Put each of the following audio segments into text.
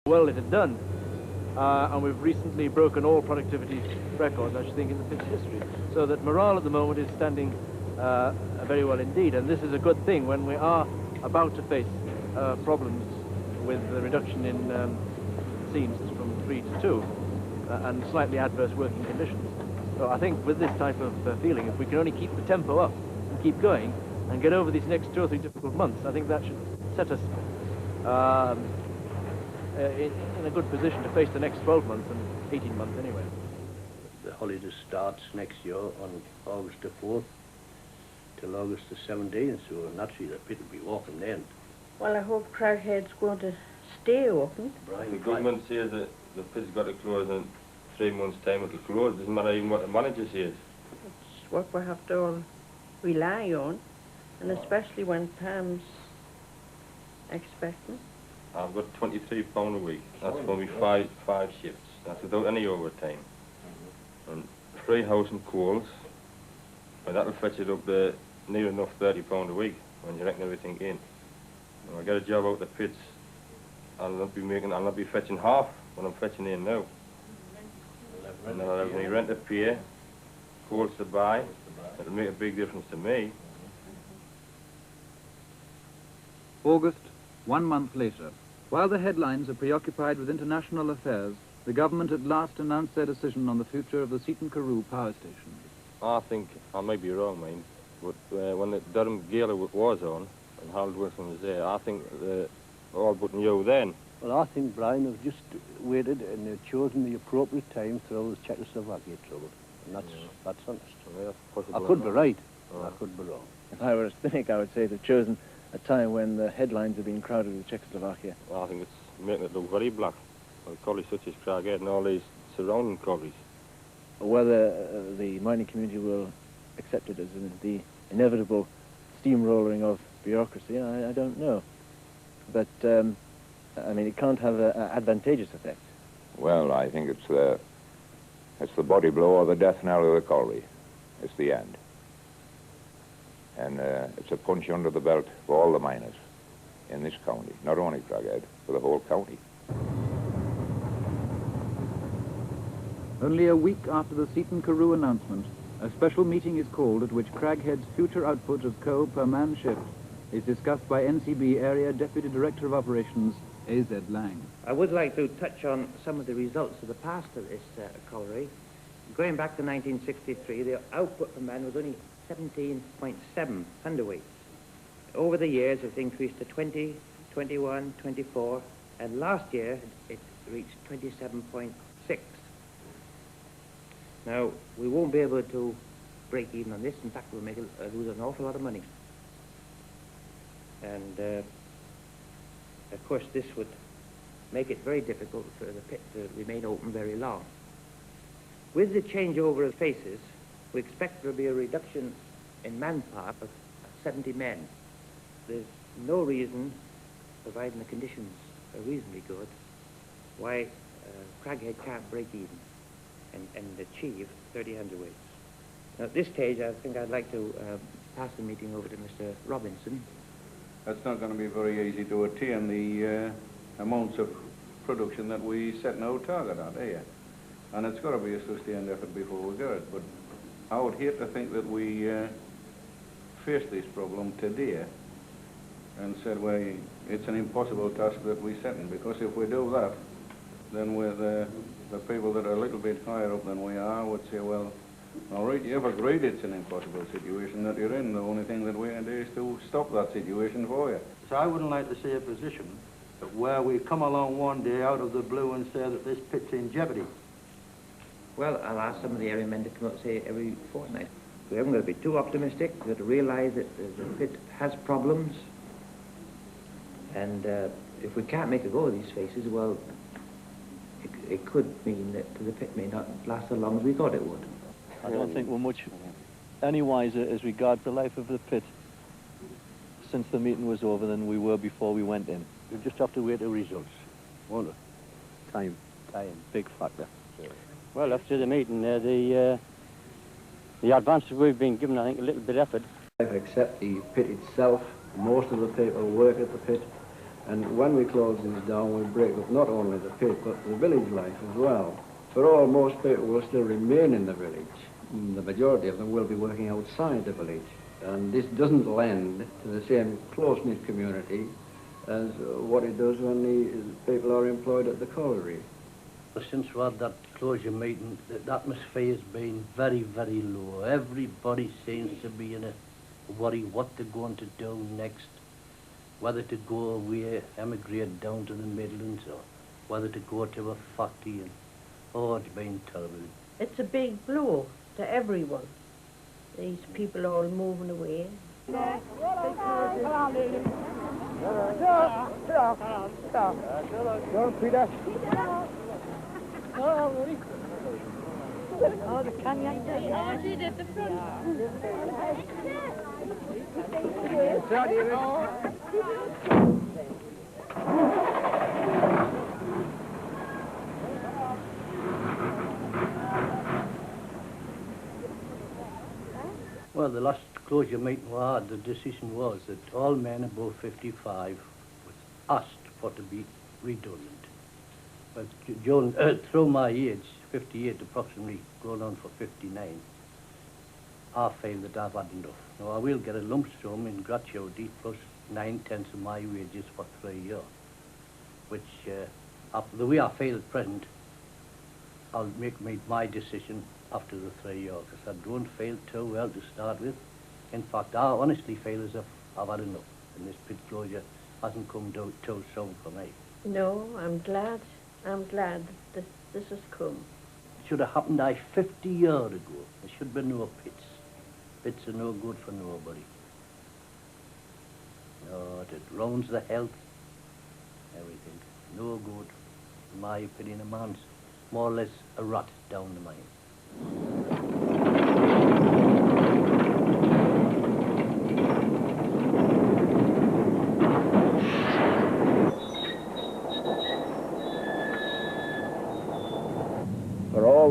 well it had done. And we've recently broken all productivity records, I should think, in the pit's history. So that morale at the moment is standing very well indeed. And this is a good thing when we are about to face problems with the reduction in scenes from 3 to 2 and slightly adverse working conditions. So I think with this type of feeling, if we can only keep the tempo up and keep going and get over these next 2 or 3 difficult months, I think that should set us in a good position to face the next 12 months and 18 months anyway. The holiday starts next year on August the 4th till August the 17th, so naturally the pit will be walking then. Well, I hope Craghead's going to stay open. Brian, the government says that the pit's got to close in 3 months' time. It'll close. Doesn't matter even what the manager says. It's what we have to all rely on, and especially when Pam's expecting. I've got £23 a week. That's for me five shifts. That's without any overtime. And free house and coals. Well, that'll fetch it up to near enough £30 a week when you reckon everything in. When I get a job out the pits, I'll not be fetching half what I'm fetching in now. And I'll have any rent to pay, coals to buy. It'll make a big difference to me. August, 1 month later. While the headlines are preoccupied with international affairs, the government at last announced their decision on the future of the Seaton Carew power station. I think, I may be wrong, mind, but when the Durham Gala was on, and Harold Wilson was there, I think all but knew then. Well, I think Brian have just waited and they've chosen the appropriate time through the Czechoslovakia trouble. And that's honest. Yeah, I could be right, I could be wrong. If I were a cynic, I would say they've chosen a time when the headlines have been crowded with Czechoslovakia. Well, I think it's making it look very black. Well, collieries such as craghead and all these surrounding collieries. Whether the mining community will accept it as the inevitable steamrolling of bureaucracy, I don't know. But, I mean, it can't have an advantageous effect. Well, I think it's the body blow or the death knell of the colliery. It's the end. And it's a punch under the belt for all the miners in this county, not only Craghead, for the whole county. Only a week after the Seaton Carew announcement, a special meeting is called at which Craghead's future output of coal per man shift is discussed by NCB Area Deputy Director of Operations, A.Z. Lang. I would like to touch on some of the results of the past of this colliery. Going back to 1963, the output per man was only 17.7 hundredweights. Over the years, it's increased to 20, 21, 24, and last year it reached 27.6. Now, we won't be able to break even on this. In fact, we'll lose an awful lot of money. And, of course, this would make it very difficult for the pit to remain open very long. With the changeover of faces, we expect there will be a reduction in manpower of 70 men. There's no reason, providing the conditions are reasonably good, why Craghead can't break even and achieve 30 hundredweights. Now, at this stage, I think I'd like to pass the meeting over to Mr. Robinson. That's not going to be very easy to attain the amounts of production that we set no target at, eh? And it's got to be a sustained effort before we get it. But I would hate to think that we face this problem today and said, well, it's an impossible task that we set in, because if we do that, then with the people that are a little bit higher up than we are would say, well, all right, you've agreed it's an impossible situation that you're in. The only thing that we can do is to stop that situation for you. So I wouldn't like to see a position where we come along one day out of the blue and say that this pit's in jeopardy. Well, I'll ask some of the area men to come out, say, every fortnight. We haven't got to be too optimistic. We've got to realize that the pit has problems. And if we can't make a go of these faces, well, it could mean that the pit may not last as long as we thought it would. I don't think we're much any wiser as regards the life of the pit since the meeting was over than we were before we went in. You just have to wait the results, won't it? Time, big factor. Well, after the meeting, the advances we've been given, I think, a little bit effort. Except the pit itself, most of the people work at the pit, And when we close these down, we break up not only the pit, but the village life as well. For all, most people will still remain in the village. The majority of them will be working outside the village. And this doesn't lend to the same close-knit community as what it does when the people are employed at the colliery. Since we had that closure meeting, the atmosphere has been very, very low. Everybody seems to be in a worry what they're going to do next, whether to go away, emigrate down to the Midlands, or whether to go to a factory. And, oh, it's been terrible. It's a big blow to everyone. These people are all moving away. Well, the last closure meeting we had, the decision was that all men above 55 was asked for to be redundant. But through my age, 58 approximately, going on for 59, I feel that I've had enough. Now, I will get a lump sum in gratuity plus 9/10 of my wages for 3 years, which, the way I feel at present, I'll make my decision after the 3 years, because I don't feel too well to start with. In fact, I honestly feel as if I've had enough, and this pit closure hasn't come too soon for me. No, I'm glad that this has come. It should have happened 50 years ago. There should be no pits. Pits are no good for nobody. No, it ruins the health, everything. No good. In my opinion, a man's more or less a rat down the mine.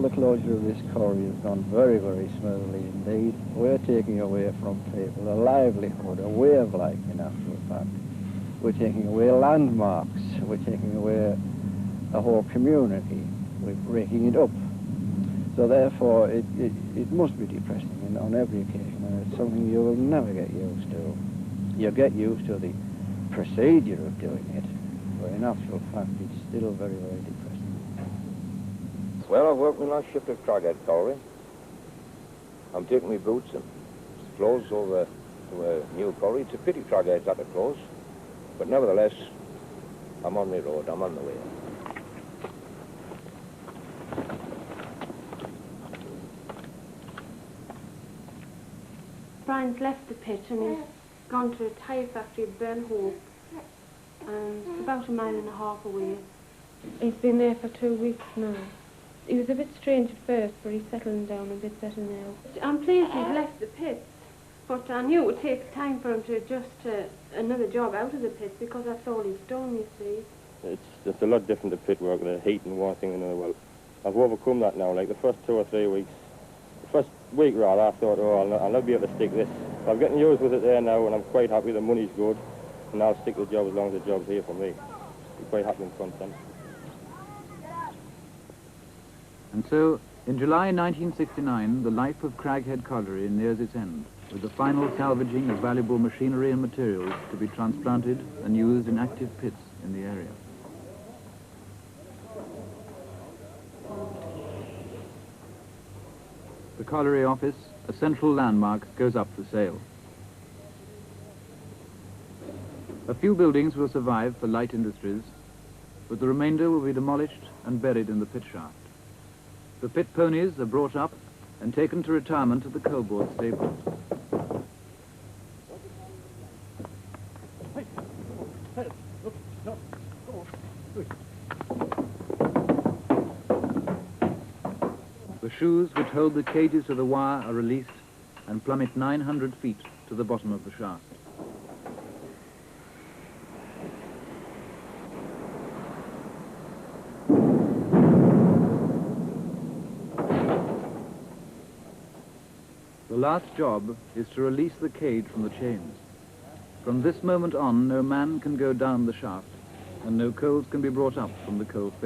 The closure of this quarry has gone very, very smoothly indeed. We're taking away from people a livelihood, a way of life in actual fact. We're taking away landmarks, we're taking away a whole community, we're breaking it up. So therefore it must be depressing on every occasion, and it's something you will never get used to. You get used to the procedure of doing it, but in actual fact it's still very, very depressing. Well, I've worked my last shift at Craghead Colliery. I'm taking my boots and clothes over to a new colliery. It's a pity Craghead's had to close, but nevertheless, I'm on my road, I'm on the way. Brian's left the pit and he's gone to a tyre factory at Burnhope, and it's about 1.5 miles away. He's been there for 2 weeks now. He was a bit strange at first, but he's settling down a bit better now. I'm pleased he's left the pits, but I knew it would take time for him to adjust to another job out of the pits, because that's all he's done, you see. It's a lot different to pit work, the heat and water thing, and well, I've overcome that now. Like the first 2 or 3 weeks, the first week rather, I thought, oh, I'll not be able to stick this. I'm getting used with it there now, and I'm quite happy. The money's good, and I'll stick with the job as long as the job's here for me. I'm quite happy and content. And so, in July 1969, the life of Craghead Colliery nears its end, with the final salvaging of valuable machinery and materials to be transplanted and used in active pits in the area. The colliery office, a central landmark, goes up for sale. A few buildings will survive for light industries, but the remainder will be demolished and buried in the pit shaft. The pit ponies are brought up and taken to retirement at the coalboard stables. The shoes which hold the cages to the wire are released and plummet 900 feet to the bottom of the shaft. The last job is to release the cage from the chains. From this moment on, no man can go down the shaft, and no coals can be brought up from the coal face.